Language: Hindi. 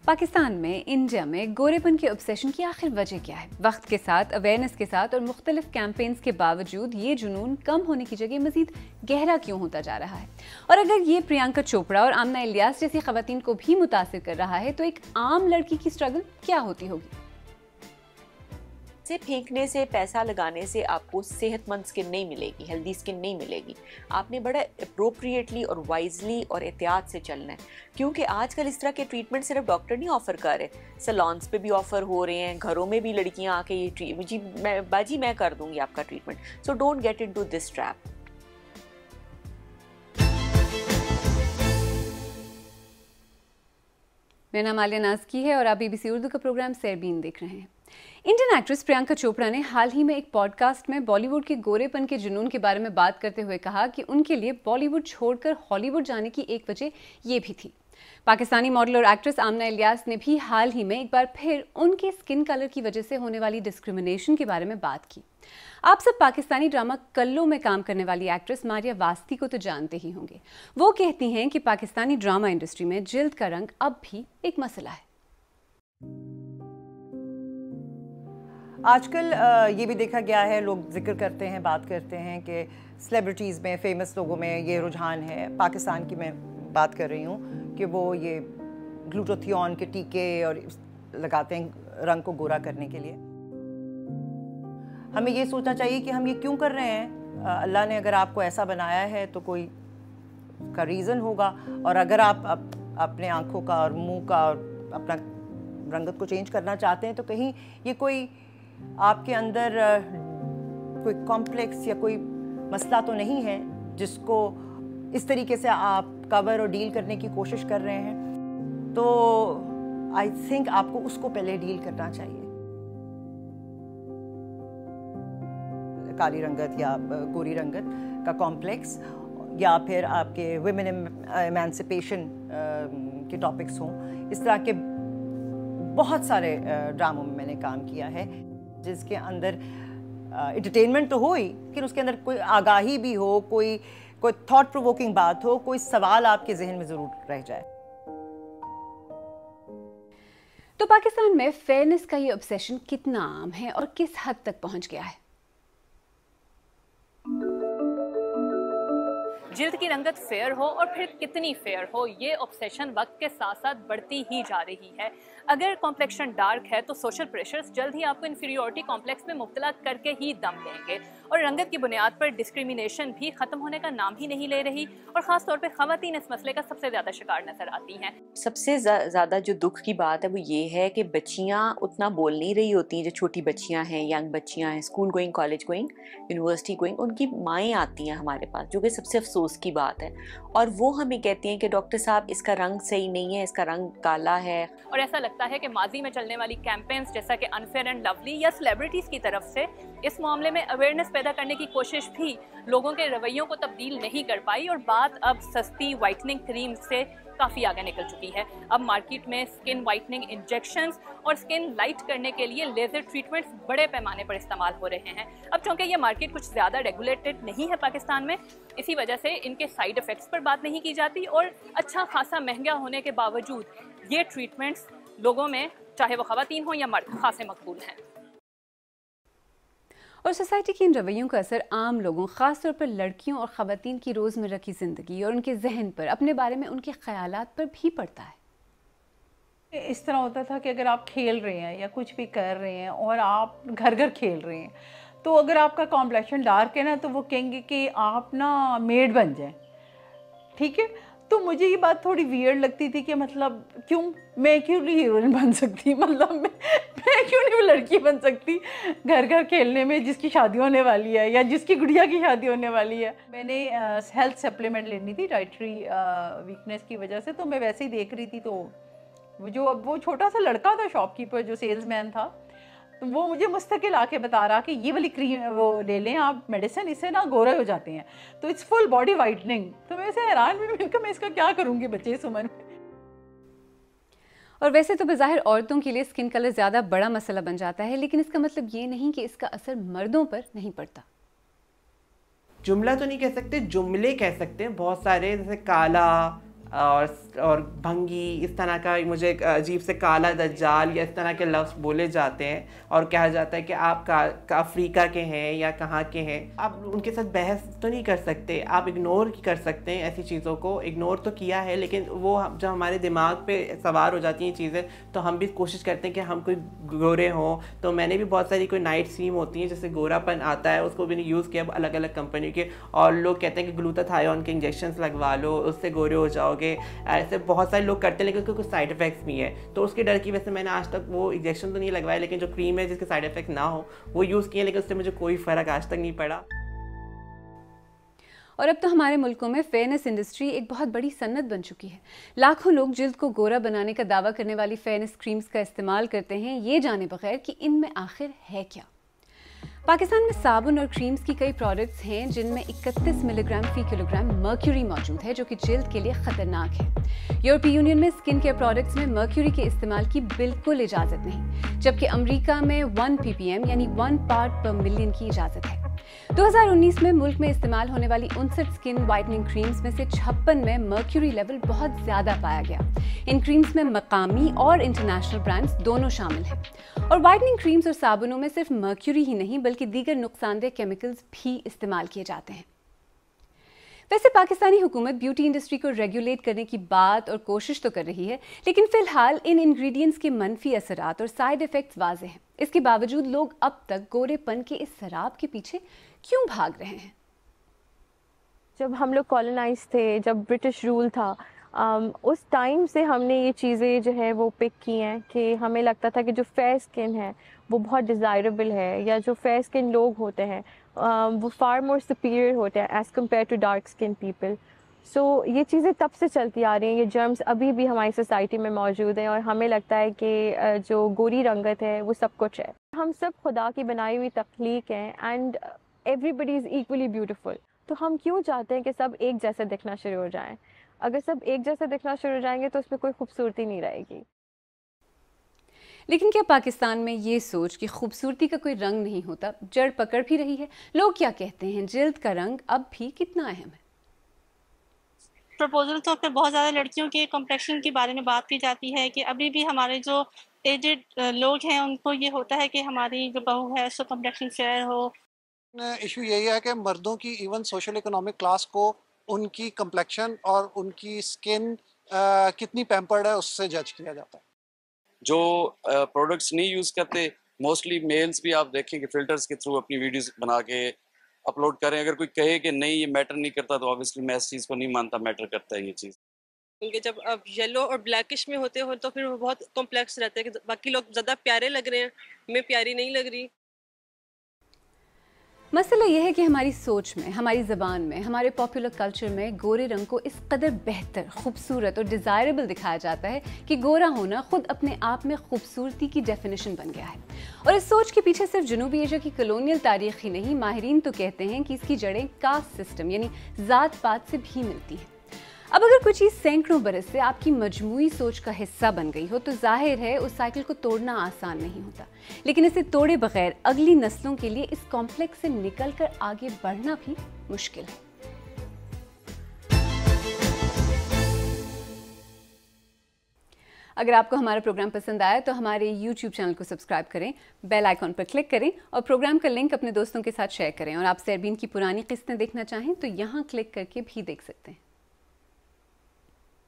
पाकिस्तान में, इंडिया में गोरेपन के ऑब्सेशन की आखिर वजह क्या है? वक्त के साथ, अवेयरनेस के साथ और मुख्तलिफ कैंपेन्स के बावजूद ये जुनून कम होने की जगह मजीद गहरा क्यों होता जा रहा है? और अगर ये प्रियंका चोपड़ा और आमना इलियास जैसी खवातीन को भी मुतासिर कर रहा है तो एक आम लड़की की स्ट्रगल क्या होती होगी? से फेंकने से, पैसा लगाने से आपको सेहतमंद स्किन नहीं मिलेगी, हेल्दी स्किन नहीं मिलेगी। आपने बड़ा अप्रोप्रिएटली और वाइजली और एहतियात से चलना है, क्योंकि आजकल इस तरह के ट्रीटमेंट सिर्फ डॉक्टर नहीं ऑफर कर रहे, सैलून्स पे भी ऑफर हो रहे हैं, घरों में भी लड़कियां आके ये ट्रीटमेंट मैं कर दूंगी आपका treatment. So don't get into this trap. मेरा नाम आलिया नाज़की है और आप BBC उर्दू का प्रोग्राम सैरबीन देख रहे हैं। इंडियन एक्ट्रेस प्रियंका चोपड़ा ने हाल ही में एक पॉडकास्ट में बॉलीवुड के गोरेपन के जुनून के बारे में बात करते हुए कहा कि उनके लिए बॉलीवुड छोड़कर हॉलीवुड जाने की एक वजह ये भी थी। पाकिस्तानी मॉडल और एक्ट्रेस आमना इलियास ने भी हाल ही में एक बार फिर उनके स्किन कलर की वजह से होने वाली डिस्क्रिमिनेशन के बारे में बात की। आप सब पाकिस्तानी ड्रामा कल्लो में काम करने वाली एक्ट्रेस मारिया वास्ती को तो जानते ही होंगे। वो कहती हैं कि पाकिस्तानी ड्रामा इंडस्ट्री में जिल्द का रंग अब भी एक मसला है। आजकल ये भी देखा गया है, लोग जिक्र करते हैं, बात करते हैं कि सेलिब्रिटीज़ में, फेमस लोगों में ये रुझान है, पाकिस्तान की मैं बात कर रही हूँ, कि वो ये ग्लूटाथियोन के टीके और लगाते हैं रंग को गोरा करने के लिए। हमें ये सोचना चाहिए कि हम ये क्यों कर रहे हैं। अल्लाह ने अगर आपको ऐसा बनाया है तो कोई का रीज़न होगा, और अगर आप अपने आँखों का और मुँह का और अपना रंगत को चेंज करना चाहते हैं तो कहीं ये कोई आपके अंदर कोई कॉम्प्लेक्स या कोई मसला तो नहीं है जिसको इस तरीके से आप कवर और डील करने की कोशिश कर रहे हैं। तो आई थिंक आपको उसको पहले डील करना चाहिए। काली रंगत या गोरी रंगत का कॉम्प्लेक्स, या फिर आपके विमेन एमेंसिपेशन के टॉपिक्स हों, इस तरह के बहुत सारे ड्रामों में मैंने काम किया है जिसके अंदर एंटरटेनमेंट तो हो ही, लेकिन उसके अंदर कोई आगाही भी हो, कोई थॉट प्रोवोकिंग बात हो, कोई सवाल आपके जहन में ज़रूर रह जाए। तो पाकिस्तान में फेयरनेस का ये ऑब्सेशन कितना आम है और किस हद तक पहुंच गया है? जिल्द की रंगत फेयर हो और फिर कितनी फेयर हो, ये ऑब्सेशन वक्त के साथ साथ बढ़ती ही जा रही है। अगर कॉम्प्लेक्शन डार्क है तो सोशल प्रेशर्स जल्द ही आपको इन्फीरियरिटी कॉम्प्लेक्स में मुब्तला करके ही दम लेंगे, और रंगत की बुनियाद पर डिस्क्रिमिनेशन भी ख़त्म होने का नाम ही नहीं ले रही, और ख़ास तौर पे ख़वातीन इस मसले का सबसे ज़्यादा शिकार नजर आती हैं। सबसे ज़्यादा जो दुख की बात है वो ये है कि बच्चियाँ उतना बोल नहीं रही होती हैं। जो छोटी बच्चियाँ हैं, यंग बच्चियाँ हैं, school going, college going, university going, उनकी माएँ आती हैं हमारे पास, जो कि सबसे अफसोस की बात है, और वो हमें कहती हैं कि डॉक्टर साहब इसका रंग सही नहीं है, इसका रंग काला है। और ऐसा लगता है कि माजी में चलने वाली कैंपेन्स जैसा कि अनफेयर एंड लवली या सेलिब्रिटीज़ की तरफ से इस मामले में अवेयरनेस पैदा करने की कोशिश भी लोगों के रवैयों को तब्दील नहीं कर पाई, और बात अब सस्ती वाइटनिंग क्रीम से काफ़ी आगे निकल चुकी है। अब मार्केट में स्किन वाइटनिंग इंजेक्शंस और स्किन लाइट करने के लिए लेज़र ट्रीटमेंट्स बड़े पैमाने पर इस्तेमाल हो रहे हैं। अब चूँकि ये मार्केट कुछ ज़्यादा रेगुलेटेड नहीं है पाकिस्तान में, इसी वजह से इनके साइड इफ़ेक्ट्स पर बात नहीं की जाती, और अच्छा खासा महंगा होने के बावजूद ये ट्रीटमेंट्स लोगों में, चाहे वो ख़वातीन हो या मर्द, खासे मकबूल हैं। और सोसाइटी के इन रवैयों का असर आम लोगों, ख़ासतौर पर लड़कियों और ख़वातीन की रोज़मर्रा की ज़िंदगी और उनके जहन पर, अपने बारे में उनके ख़यालात पर भी पड़ता है। इस तरह होता था कि अगर आप खेल रहे हैं या कुछ भी कर रहे हैं और आप घर घर खेल रहे हैं, तो अगर आपका कॉम्प्लेक्शन डार्क है ना, तो वो कहेंगे कि आप ना मेड बन जाएं, ठीक है। तो मुझे ये बात थोड़ी वियर्ड लगती थी कि मतलब मैं क्यों नहीं हीरोइन बन सकती, मतलब मैं क्यों नहीं वो लड़की बन सकती घर घर खेलने में जिसकी शादी होने वाली है या जिसकी गुड़िया की शादी होने वाली है। मैंने हेल्थ सप्लीमेंट लेनी थी डाइटरी वीकनेस की वजह से, तो मैं वैसे ही देख रही थी, तो वो छोटा सा लड़का था शॉपकीपर जो सेल्समैन था, तो वो मुझे मुस्तकिल आके बता रहा कि ये वाली क्रीम वो ले लें आप मेडिसिन, इससे ना गोरे हो जाते हैं, तो इट्स फुल बॉडी वाइटनिंग। तो मैं ऐसे हैरान भी, मैं इसका क्या करूँगी बच्चे इस उम्र में। और वैसे तो बज़ाहिर औरतों के लिए स्किन कलर ज़्यादा बड़ा मसला बन जाता है, लेकिन इसका मतलब ये नहीं कि इसका असर मर्दों पर नहीं पड़ता। जुमला तो नहीं कह सकते, जुमले कह सकते हैं बहुत सारे, जैसे काला, और भंगी, इस तरह का मुझे अजीब से काला दज्जाल या इस तरह के लफ्ज़ बोले जाते हैं और कहा जाता है कि आप अफ्रीका के हैं या कहाँ के हैं। आप उनके साथ बहस तो नहीं कर सकते, आप इग्नोर कर सकते हैं ऐसी चीज़ों को। इग्नोर तो किया है, लेकिन वो जब हमारे दिमाग पे सवार हो जाती हैं चीज़ें तो हम भी कोशिश करते हैं कि हम कोई गोरे हों। तो मैंने भी बहुत सारी कोई नाइट क्रीम होती हैं जिससे गोरापन आता है, उसको भी यूज़ किया अलग अलग कंपनी के, और लोग कहते हैं कि ग्लूटाथायोन के इंजेक्शंस लगवा लो, उससे गोरे हो जाओगे। ऐसे बहुत सारे लोग करते हैं, लेकिन कुछ साइड इफेक्ट्स भी हैं। तो उसके डर की वजह से मैंने आज तक वो इंजेक्शन तो नहीं लगवाया, लेकिन जो क्रीम है जिसके साइड इफेक्ट ना हो वो यूज़ किए, लेकिन उससे मुझे कोई फ़र्क आज तक नहीं पड़ा। और अब तो हमारे मुल्कों में फेयरनेस इंडस्ट्री एक बहुत बड़ी सन्नत बन चुकी है। लाखों लोग जिल्द को गोरा बनाने का दावा करने वाली फेयरनेस क्रीम्स का इस्तेमाल करते हैं, ये जाने बगैर कि इनमें आखिर है क्या। पाकिस्तान में साबुन और क्रीम्स की कई प्रोडक्ट्स हैं जिनमें 31 मिलीग्राम फी किलोग्राम मर्क्यूरी मौजूद है, जो कि जिल्द के लिए खतरनाक है। यूरोपीय यूनियन में स्किन केयर प्रोडक्ट्स में मर्क्यूरी के इस्तेमाल की बिल्कुल इजाज़त नहीं, जबकि अमेरिका में 1 ppm यानी 1 पार्ट पर मिलियन की इजाज़त है। 2019 में मुल्क में इस्तेमाल होने वाली 59 स्किन वाइटनिंग क्रीम्स में से 56 में मर्क्यूरी लेवल बहुत ज़्यादा पाया गया। इन क्रीम्स में मकामी और इंटरनेशनल ब्रांड्स दोनों शामिल हैं। और वाइटनिंग क्रीम्स और साबुनों में सिर्फ मर्क्यूरी ही नहीं बल्कि दीगर नुकसानदेह केमिकल्स भी इस्तेमाल किए जाते हैं। वैसे पाकिस्तानी हुकूमत ब्यूटी इंडस्ट्री को रेगुलेट करने की बात और कोशिश तो कर रही है, लेकिन फिलहाल इन इंग्रेडिएंट्स के मनफी असरात और साइड इफ़ेक्ट्स वाज़े हैं। इसके बावजूद लोग अब तक गोरेपन के इस शराब के पीछे क्यों भाग रहे हैं? जब हम लोग कॉलोनाइज थे, जब ब्रिटिश रूल था, उस टाइम से हमने ये चीज़ें जो है वो पिक की हैं कि हमें लगता था कि जो फेयर स्किन है वो बहुत डिज़ायरेबल है, या जो फेयर स्किन लोग होते हैं वो फार मोर सुपीरियर होते हैं as compare to dark skin people. So ये चीज़ें तब से चलती आ रही हैं, ये जर्म्स अभी भी हमारी सोसाइटी में मौजूद हैं और हमें लगता है कि जो गोरी रंगत है वो सब कुछ है। हम सब खुदा की बनाई हुई तख्लीक हैं and everybody is equally beautiful. तो हम क्यों चाहते हैं कि सब एक जैसे दिखना शुरू हो जाएं? अगर सब एक जैसे दिखना शुरू हो जाएंगे तो उसमें कोई खूबसूरती नहीं रहेगी। लेकिन क्या पाकिस्तान में ये सोच कि खूबसूरती का कोई रंग नहीं होता जड़ पकड़ भी रही है? लोग क्या कहते हैं, जिल्द का रंग अब भी कितना अहम है? प्रपोजल तो फिर बहुत ज़्यादा लड़कियों के कॉम्प्लेक्शन के बारे में बात की जाती है कि अभी भी हमारे जो एजेड लोग हैं उनको ये होता है कि हमारी जो बहू है उसका कॉम्प्लेक्शन फेयर हो। इशू यही है कि मर्दों की इवन सोशल इकोनॉमिक क्लास को उनकी कम्प्लेक्शन और उनकी स्किन कितनी पैम्पर्ड है उससे जज किया जाता है। जो प्रोडक्ट्स नहीं यूज़ करते, मोस्टली मेल्स भी आप देखें कि फिल्टर्स के थ्रू अपनी वीडियोस बना के अपलोड करें। अगर कोई कहे कि नहीं ये मैटर नहीं करता तो ऑब्वियसली मैं इस चीज़ को नहीं मानता, मैटर करता है ये चीज़। क्योंकि जब आप येलो और ब्लैकिश में होते हो तो फिर वो बहुत कॉम्प्लेक्स रहते हैं कि बाकी लोग ज़्यादा प्यारे लग रहे हैं, मैं प्यारी नहीं लग रही। मसला यह है कि हमारी सोच में, हमारी ज़बान में, हमारे पॉपुलर कल्चर में गोरे रंग को इस कदर बेहतर, खूबसूरत और डिज़ायरेबल दिखाया जाता है कि गोरा होना खुद अपने आप में खूबसूरती की डेफिनेशन बन गया है। और इस सोच के पीछे सिर्फ जनूबी एशिया की कॉलोनियल तारीख ही नहीं, माहिरीन तो कहते हैं कि इसकी जड़ें कास्ट सिस्टम यानी ज़ात पात से भी मिलती हैं। अब अगर कोई चीज़ सैकड़ों बरस से आपकी मजमूई सोच का हिस्सा बन गई हो तो जाहिर है उस साइकिल को तोड़ना आसान नहीं होता, लेकिन इसे तोड़े बगैर अगली नस्लों के लिए इस कॉम्प्लेक्स से निकलकर आगे बढ़ना भी मुश्किल है। अगर आपको हमारा प्रोग्राम पसंद आया तो हमारे YouTube चैनल को सब्सक्राइब करें, बेल आइकॉन पर क्लिक करें और प्रोग्राम का लिंक अपने दोस्तों के साथ शेयर करें। और आप सेरबीन की पुरानी किस्तें देखना चाहें तो यहाँ क्लिक करके भी देख सकते हैं।